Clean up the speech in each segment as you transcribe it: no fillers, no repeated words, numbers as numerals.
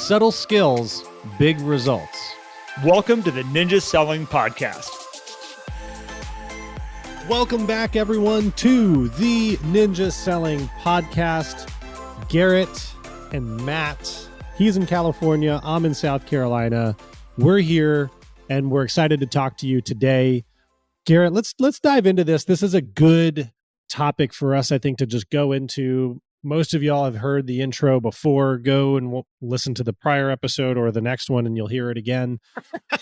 Subtle skills, big results. Welcome to the Ninja Selling Podcast. Welcome back, everyone, to the Ninja Selling Podcast. Garrett and Matt, he's in California, I'm in South Carolina. We're here, and we're excited to talk to you today. Garrett, let's dive into this. This is a good topic for us, I think, to just go into. Most of y'all have heard the intro before. Go and listen to the prior episode or the next one, and you'll hear it again.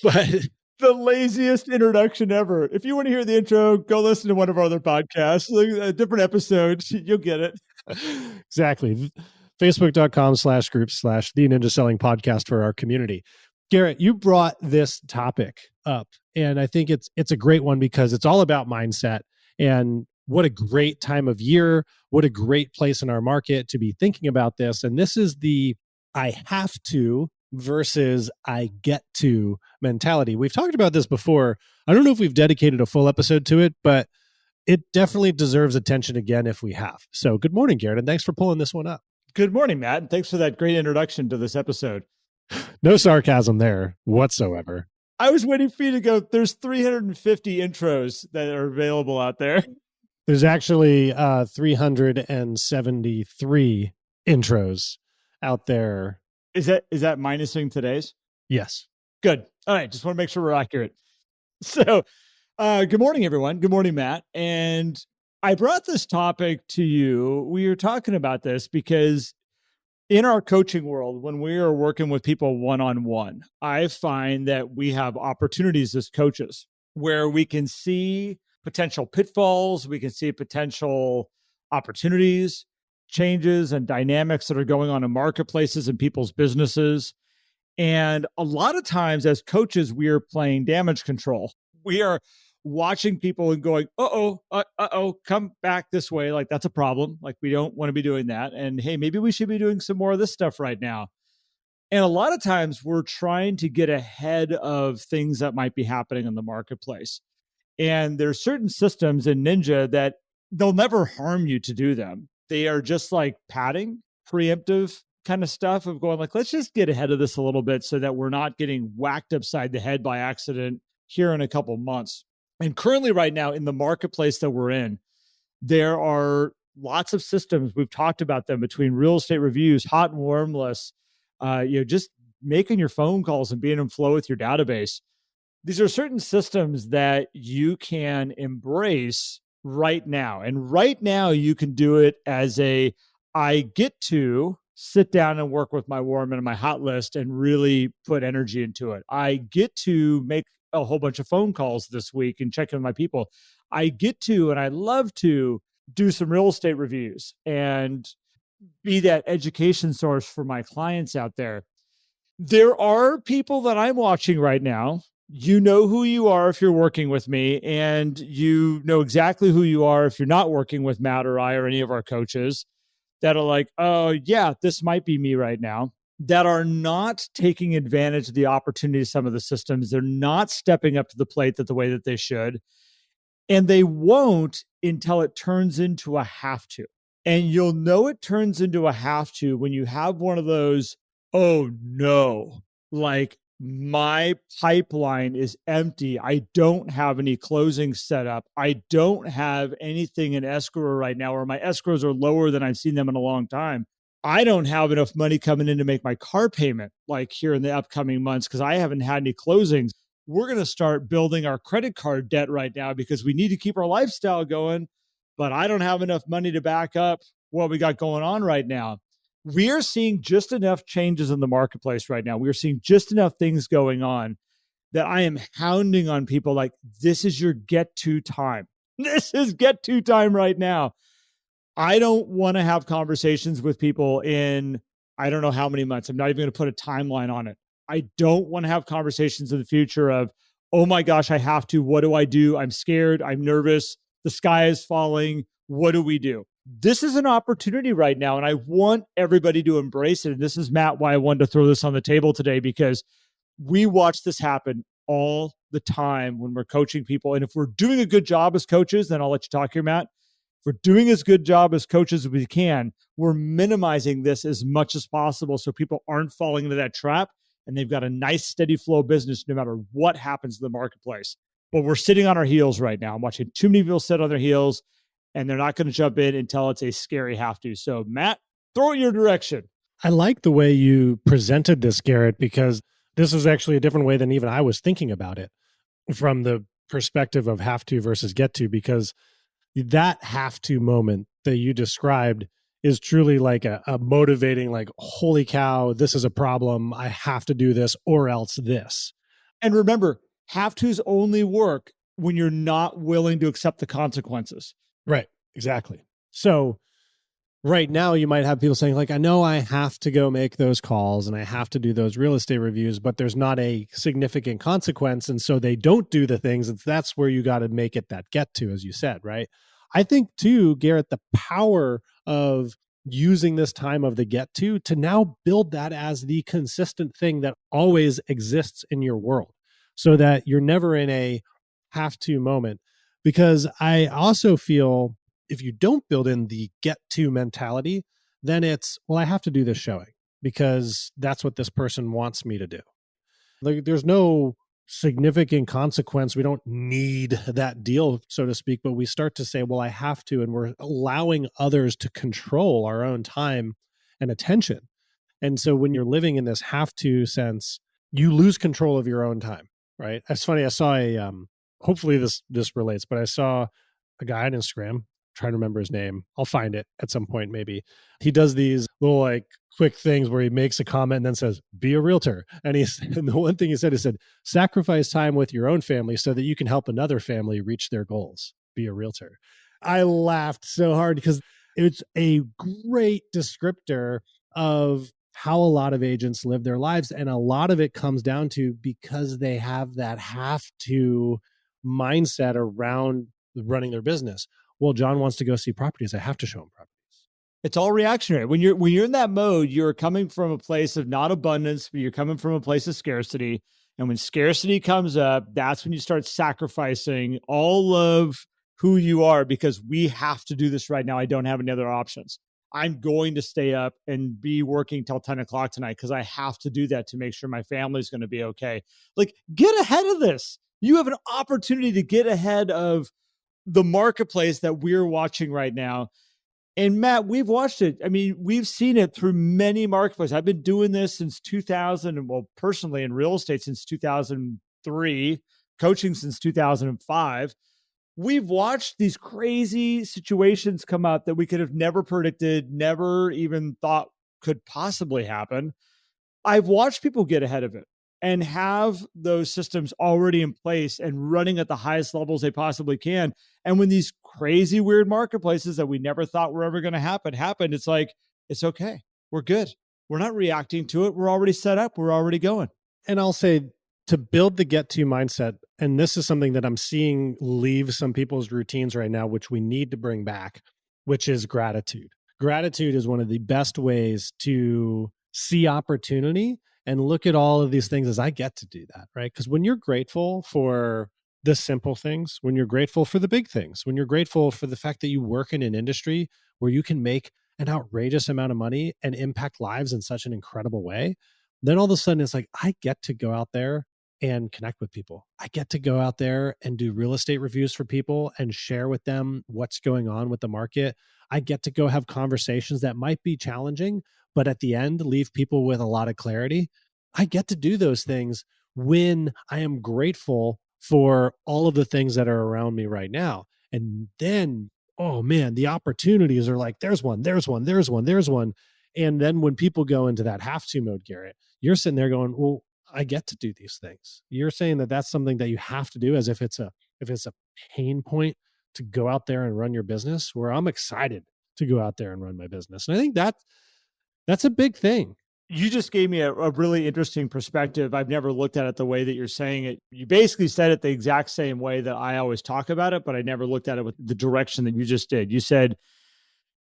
But the laziest introduction ever. If you want to hear the intro, go listen to one of our other podcasts, a different episode. You'll get it. Exactly. Facebook.com/group/the Ninja Selling Podcast for our community. Garrett, you brought this topic up, and I think it's a great one because it's all about mindset. And what a great time of year. What a great place in our market to be thinking about this. And this is the I have to versus I get to mentality. We've talked about this before. I don't know if we've dedicated a full episode to it, but it definitely deserves attention again if we have. So good morning, Garrett, and thanks for pulling this one up. Good morning, Matt. Thanks for that great introduction to this episode. No sarcasm there whatsoever. I was waiting for you to go, there's 350 intros that are available out there. There's actually 373 intros out there. Is that minusing today's? Yes. Good. All right. Just want to make sure we're accurate. So good morning, everyone. Good morning, Matt. And I brought this topic to you. We were talking about this because in our coaching world, when we are working with people one-on-one, I find that we have opportunities as coaches where we can see potential pitfalls, we can see potential opportunities, changes and dynamics that are going on in marketplaces and people's businesses. And a lot of times as coaches, we are playing damage control. We are watching people and going, come back this way. Like, that's a problem. Like, we don't want to be doing that. And hey, maybe we should be doing some more of this stuff right now. And a lot of times we're trying to get ahead of things that might be happening in the marketplace. And there's certain systems in Ninja that they'll never harm you to do them. They are just like padding, preemptive kind of stuff of going like, let's just get ahead of this a little bit so that we're not getting whacked upside the head by accident here in a couple months. And currently right now in the marketplace that we're in, there are lots of systems. We've talked about them between real estate reviews, hot and warm lists, just making your phone calls and being in flow with your database. These are certain systems that you can embrace right now. And right now you can do it as I get to sit down and work with my warm and my hot list and really put energy into it. I get to make a whole bunch of phone calls this week and check in with my people. I get to, and I love to do some real estate reviews and be that education source for my clients out there. There are people that I'm watching right now. You know who you are if you're working with me, and you know exactly who you are if you're not working with Matt or I or any of our coaches that are like, oh yeah, this might be me right now, that are not taking advantage of the opportunity of some of the systems. They're not stepping up to the plate the way that they should. And they won't until it turns into a have to. And you'll know it turns into a have to when you have one of those, oh no, like, my pipeline is empty. I don't have any closing set up. I don't have anything in escrow right now, or my escrows are lower than I've seen them in a long time. I don't have enough money coming in to make my car payment like here in the upcoming months because I haven't had any closings. We're going to start building our credit card debt right now because we need to keep our lifestyle going, but I don't have enough money to back up what we got going on right now. We are seeing just enough changes in the marketplace right now. We are seeing just enough things going on that I am hounding on people like, this is your get to time. This is get to time right now. I don't want to have conversations with people in, I don't know how many months. I'm not even going to put a timeline on it. I don't want to have conversations in the future of, oh my gosh, I have to. What do I do? I'm scared. I'm nervous. The sky is falling. What do we do? This is an opportunity right now, and I want everybody to embrace it. And this is, Matt, why I wanted to throw this on the table today, because we watch this happen all the time when we're coaching people. And if we're doing a good job as coaches, then I'll let you talk here, Matt. we're doing as good job as coaches as we can. We're minimizing this as much as possible so people aren't falling into that trap and they've got a nice steady flow of business no matter what happens in the marketplace. But we're sitting on our heels right now. I'm watching too many people sit on their heels and they're not going to jump in until it's a scary have to. So Matt, throw it your direction. I like the way you presented this, Garrett, because this is actually a different way than even I was thinking about it from the perspective of have to versus get to, because that have to moment that you described is truly like a motivating, like, holy cow, this is a problem. I have to do this or else this. And remember, have to's only work when you're not willing to accept the consequences. Right. Exactly. So right now you might have people saying, like, I know I have to go make those calls and I have to do those real estate reviews, but there's not a significant consequence. And so they don't do the things. And that's where you got to make it that get to, as you said, right? I think too, Garrett, the power of using this time of the get to now build that as the consistent thing that always exists in your world so that you're never in a have to moment. Because I also feel if you don't build in the get to mentality, then it's, well, I have to do this showing because that's what this person wants me to do. Like, there's no significant consequence. We don't need that deal, so to speak, but we start to say, well, I have to, and we're allowing others to control our own time and attention. And so when you're living in this have to sense, you lose control of your own time, right? It's funny. I saw hopefully this relates, but I saw a guy on Instagram, trying to remember his name. I'll find it at some point, maybe. He does these little like quick things where he makes a comment and then says, be a realtor. And and the one thing he said, sacrifice time with your own family so that you can help another family reach their goals. Be a realtor. I laughed so hard because it's a great descriptor of how a lot of agents live their lives. And a lot of it comes down to because they have that have to mindset around running their business. Well, John wants to go see properties. I have to show him properties. It's all reactionary. When you're in that mode, you're coming from a place of not abundance, but you're coming from a place of scarcity. And when scarcity comes up, that's when you start sacrificing all of who you are because we have to do this right now. I don't have any other options. I'm going to stay up and be working till 10 o'clock tonight because I have to do that to make sure my family's going to be okay. Like, get ahead of this. You have an opportunity to get ahead of the marketplace that we're watching right now. And Matt, we've watched it. I mean, we've seen it through many marketplaces. I've been doing this since 2000, and well, personally in real estate since 2003, coaching since 2005. We've watched these crazy situations come up that we could have never predicted, never even thought could possibly happen. I've watched people get ahead of it and have those systems already in place and running at the highest levels they possibly can. And when these crazy, weird marketplaces that we never thought were ever going to happen, it's like, it's okay. We're good. We're not reacting to it. We're already set up. We're already going. And I'll say, to build the get to mindset, and this is something that I'm seeing leave some people's routines right now, which we need to bring back, which is gratitude. Gratitude is one of the best ways to see opportunity and look at all of these things as I get to do that, right? Because when you're grateful for the simple things, when you're grateful for the big things, when you're grateful for the fact that you work in an industry where you can make an outrageous amount of money and impact lives in such an incredible way, then all of a sudden it's like, I get to go out there and connect with people. I get to go out there and do real estate reviews for people and share with them what's going on with the market. I get to go have conversations that might be challenging, but at the end, leave people with a lot of clarity. I get to do those things when I am grateful for all of the things that are around me right now. And then, oh man, the opportunities are like, there's one, there's one, there's one, there's one. And then when people go into that have to mode, Garrett, you're sitting there going, well, I get to do these things. You're saying that that's something that you have to do, as if it's a pain point to go out there and run your business, where I'm excited to go out there and run my business. And I think that's a big thing. You just gave me a really interesting perspective. I've never looked at it the way that you're saying it. You basically said it the exact same way that I always talk about it, but I never looked at it with the direction that you just did. You said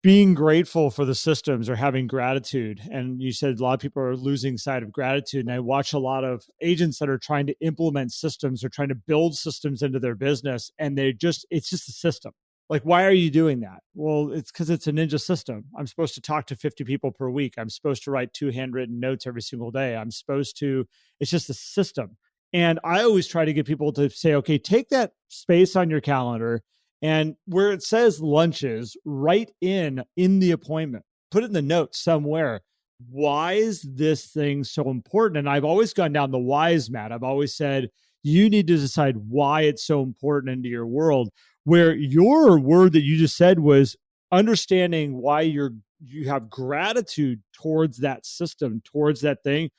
being grateful for the systems or having gratitude. And you said a lot of people are losing sight of gratitude. And I watch a lot of agents that are trying to implement systems or trying to build systems into their business. And it's just a system. Like, why are you doing that? Well, it's because it's a ninja system. I'm supposed to talk to 50 people per week. I'm supposed to write 2 handwritten notes every single day. I'm supposed to, it's just a system. And I always try to get people to say, okay, take that space on your calendar and where it says lunches, write in the appointment, put it in the notes somewhere. Why is this thing so important? And I've always gone down the whys, Matt. I've always said, you need to decide why it's so important into your world, where your word that you just said was understanding why you have gratitude towards that system, towards that thing,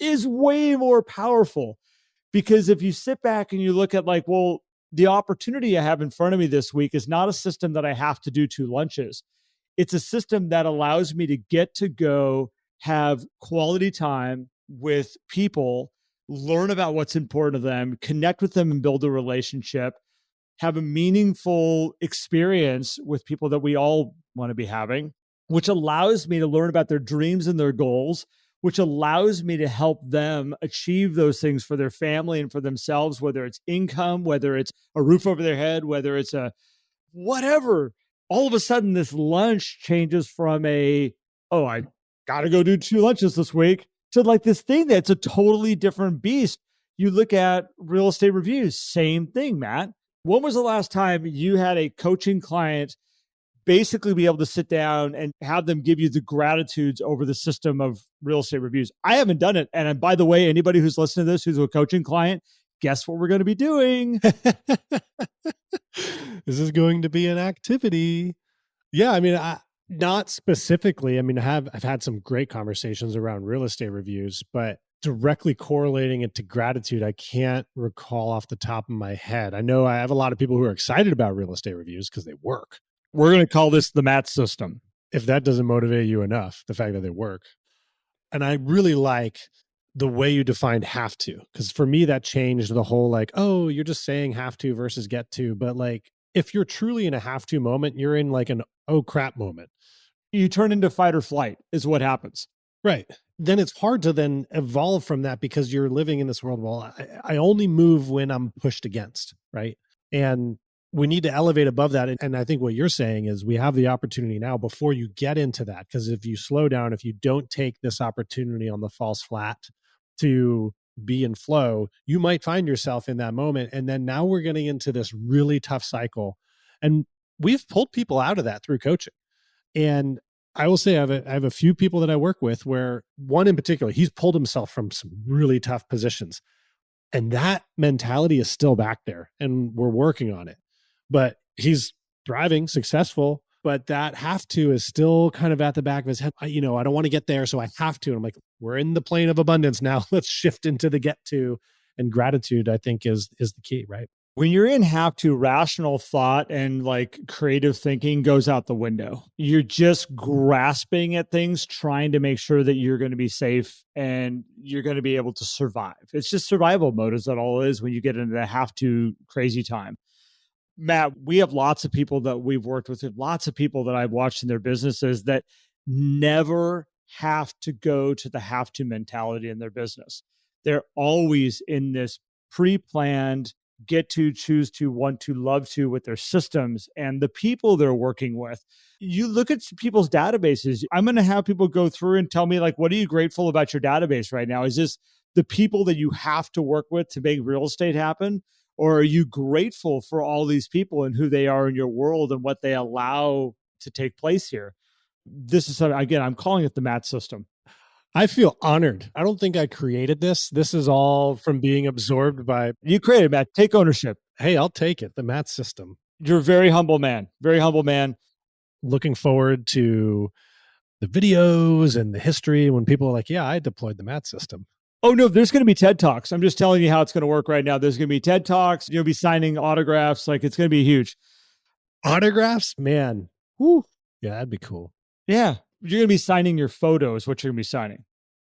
is way more powerful. Because if you sit back and you look at like, well, the opportunity I have in front of me this week is not a system that I have to do 2 lunches. It's a system that allows me to get to go have quality time with people, learn about what's important to them, connect with them and build a relationship, have a meaningful experience with people that we all want to be having, which allows me to learn about their dreams and their goals, which allows me to help them achieve those things for their family and for themselves, whether it's income, whether it's a roof over their head, whether it's a whatever. All of a sudden, this lunch changes from oh, I got to go do 2 lunches this week to like this thing that's a totally different beast. You look at real estate reviews, same thing, Matt. When was the last time you had a coaching client basically be able to sit down and have them give you the gratitudes over the system of real estate reviews? I haven't done it. And by the way, anybody who's listening to this, who's a coaching client, guess what we're going to be doing? This is going to be an activity. Yeah, I mean, not specifically. I mean, I've had some great conversations around real estate reviews, but directly correlating it to gratitude, I can't recall off the top of my head. I know I have a lot of people who are excited about real estate reviews because they work. We're going to call this the Matt system. If that doesn't motivate you enough, the fact that they work. And I really like the way you defined have to, because for me, that changed the whole like, oh, you're just saying have to versus get to. But like, if you're truly in a have to moment, you're in like an oh crap moment. You turn into fight or flight is what happens. Right. Then it's hard to then evolve from that because you're living in this world. Well, I only move when I'm pushed against. Right. And we need to elevate above that. And I think what you're saying is we have the opportunity now before you get into that. Because if you slow down, if you don't take this opportunity on the false flat to be in flow, you might find yourself in that moment. And then now we're getting into this really tough cycle. And we've pulled people out of that through coaching. And I will say I have a few people that I work with where one in particular, he's pulled himself from some really tough positions. And that mentality is still back there and we're working on it. But he's thriving, successful, but that have to is still kind of at the back of his head. I don't want to get there, so I have to. And I'm like, we're in the plane of abundance now. Let's shift into the get to. And gratitude, I think, is the key, right? When you're in have to, rational thought and like creative thinking goes out the window. You're just grasping at things, trying to make sure that you're going to be safe and you're going to be able to survive. It's just survival mode is that all it is when you get into the have to crazy time. Matt, we have lots of people that we've worked with, lots of people that I've watched in their businesses that never have to go to the have to mentality in their business. They're always in this pre-planned, get to, choose to, want to, love to with their systems and the people they're working with. You look at people's databases. I'm going to have people go through and tell me, like, what are you grateful about your database right now? Is this the people that you have to work with to make real estate happen? Or are you grateful for all these people and who they are in your world and what they allow to take place here? This is, again, I'm calling it the Matt system. I feel honored. I don't think I created this. This is all from being absorbed by... You created, Matt. Take ownership. Hey, I'll take it. The Matt system. You're a very humble man. Very humble man. Looking forward to the videos and the history when people are like, yeah, I deployed the Matt system. Oh, no, there's going to be TED Talks. I'm just telling you how it's going to work right now. There's going to be TED Talks. You'll be signing autographs. Like, it's going to be huge. Autographs? Man. Whew. Yeah, that'd be cool. Yeah. You're going to be signing your photos, what you're going to be signing.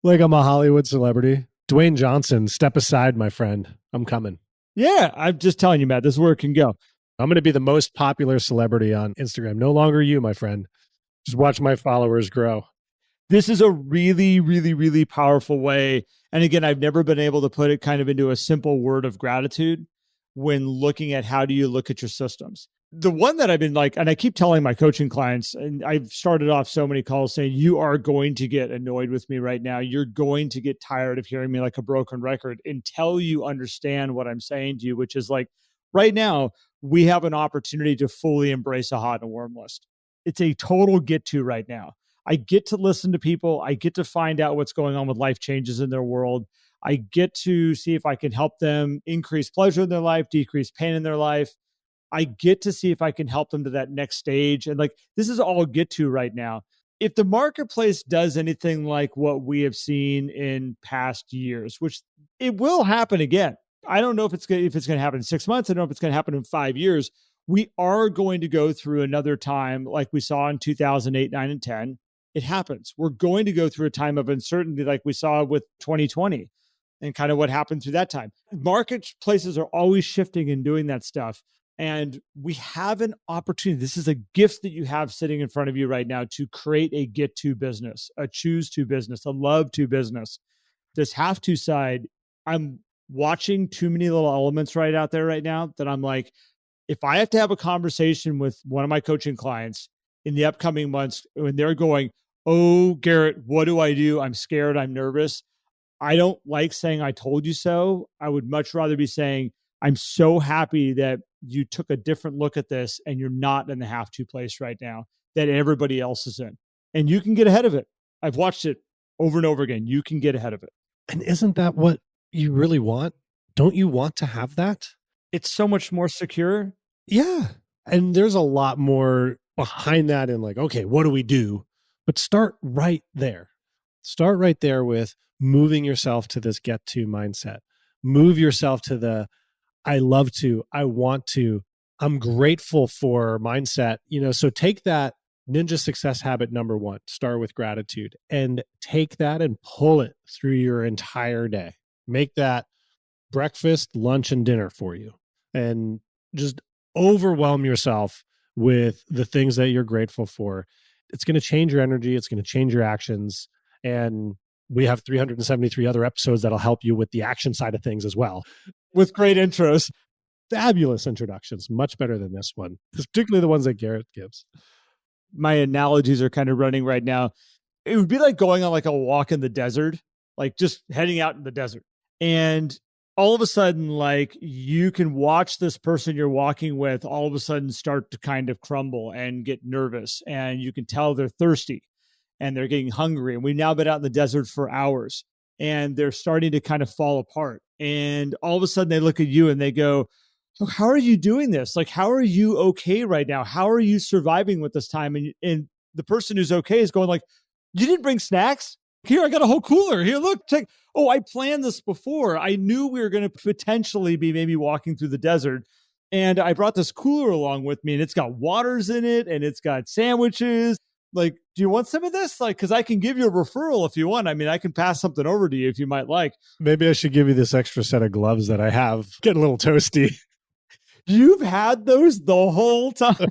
Like I'm a Hollywood celebrity. Dwayne Johnson, step aside, my friend. I'm coming. Yeah, I'm just telling you, Matt, this is where it can go. I'm going to be the most popular celebrity on Instagram. No longer you, my friend. Just watch my followers grow. This is a really, really, really powerful way. And again, I've never been able to put it kind of into a simple word of gratitude when looking at how do you look at your systems. The one that I've been like, and I keep telling my coaching clients, and I've started off so many calls saying, you are going to get annoyed with me right now. You're going to get tired of hearing me like a broken record until you understand what I'm saying to you, which is like, right now, we have an opportunity to fully embrace a hot and warm list. It's a total get to right now. I get to listen to people. I get to find out what's going on with life changes in their world. I get to see if I can help them increase pleasure in their life, decrease pain in their life. I get to see if I can help them to that next stage. And like, this is all get to right now. If the marketplace does anything like what we have seen in past years, which it will happen again. I don't know if it's going to happen in 6 months. I don't know if it's going to happen in 5 years. We are going to go through another time like we saw in 2008, 9, and 10. It happens. We're going to go through a time of uncertainty like we saw with 2020 and kind of what happened through that time. Marketplaces are always shifting and doing that stuff. And we have an opportunity. This is a gift that you have sitting in front of you right now to create a get to business, a choose to business, a love to business. This have to side, I'm watching too many little elements right out there right now that I'm like, if I have to have a conversation with one of my coaching clients in the upcoming months when they're going, oh, Garrett, what do I do? I'm scared. I'm nervous. I don't like saying I told you so. I would much rather be saying, I'm so happy that you took a different look at this and you're not in the have to place right now that everybody else is in. And you can get ahead of it. I've watched it over and over again. You can get ahead of it. And isn't that what you really want? Don't you want to have that? It's so much more secure. Yeah. And there's a lot more behind that and like, okay, what do we do? But start right there. Start right there with moving yourself to this get to mindset. Move yourself to the I love to, I want to, I'm grateful for mindset. So take that ninja success habit number 1, start with gratitude, and take that and pull it through your entire day. Make that breakfast, lunch, and dinner for you. And just overwhelm yourself with the things that you're grateful for. It's going to change your energy. It's going to change your actions. And we have 373 other episodes that'll help you with the action side of things as well. With great intros. Fabulous introductions, much better than this one, particularly the ones that Garrett gives. My analogies are kind of running right now. It would be like going on like a walk in the desert, like just heading out in the desert. And all of a sudden, like you can watch this person you're walking with all of a sudden start to kind of crumble and get nervous. And you can tell they're thirsty and they're getting hungry. And we've now been out in the desert for hours and they're starting to kind of fall apart. And all of a sudden they look at you and they go, oh, how are you doing this? Like, how are you okay right now? How are you surviving with this time? And the person who's okay is going like, you didn't bring snacks? Here, I got a whole cooler. Here, look, check. Oh, I planned this before. I knew we were going to potentially be maybe walking through the desert. And I brought this cooler along with me and it's got waters in it and it's got sandwiches. Like, do you want some of this? Like, because I can give you a referral if you want. I mean, I can pass something over to you if you might like. Maybe I should give you this extra set of gloves that I have. Getting a little toasty. You've had those the whole time.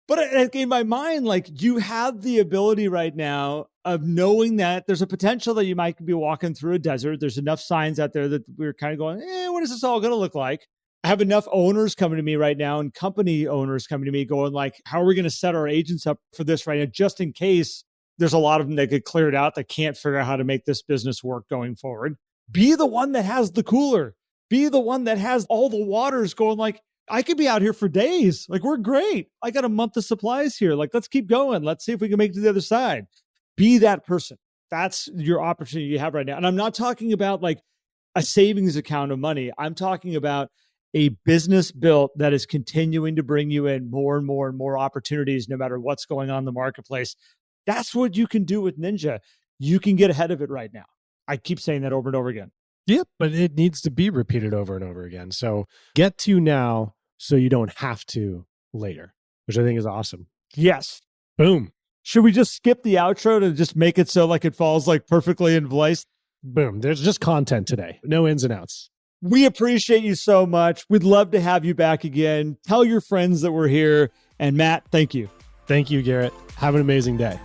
But in my mind, like you have the ability right now of knowing that there's a potential that you might be walking through a desert. There's enough signs out there that we're kind of going, what is this all going to look like? I have enough owners coming to me right now and company owners coming to me going like, how are we going to set our agents up for this right now? Just in case there's a lot of them that get cleared out that can't figure out how to make this business work going forward. Be the one that has the cooler. Be the one that has all the waters going like, I could be out here for days. Like, we're great. I got a month of supplies here. Like, let's keep going. Let's see if we can make it to the other side. Be that person. That's your opportunity you have right now. And I'm not talking about like a savings account of money. I'm talking about a business built that is continuing to bring you in more and more and more opportunities, no matter what's going on in the marketplace. That's what you can do with Ninja. You can get ahead of it right now. I keep saying that over and over again. Yep, but it needs to be repeated over and over again. So get to now so you don't have to later, which I think is awesome. Yes. Boom. Should we just skip the outro to just make it so like it falls like perfectly in place? Boom. There's just content today. No ins and outs. We appreciate you so much. We'd love to have you back again. Tell your friends that we're here. And Matt, thank you. Thank you, Garrett. Have an amazing day.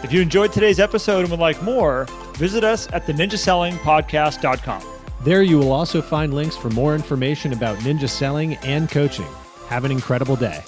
If you enjoyed today's episode and would like more, visit us at theninjasellingpodcast.com. There you will also find links for more information about ninja selling and coaching. Have an incredible day.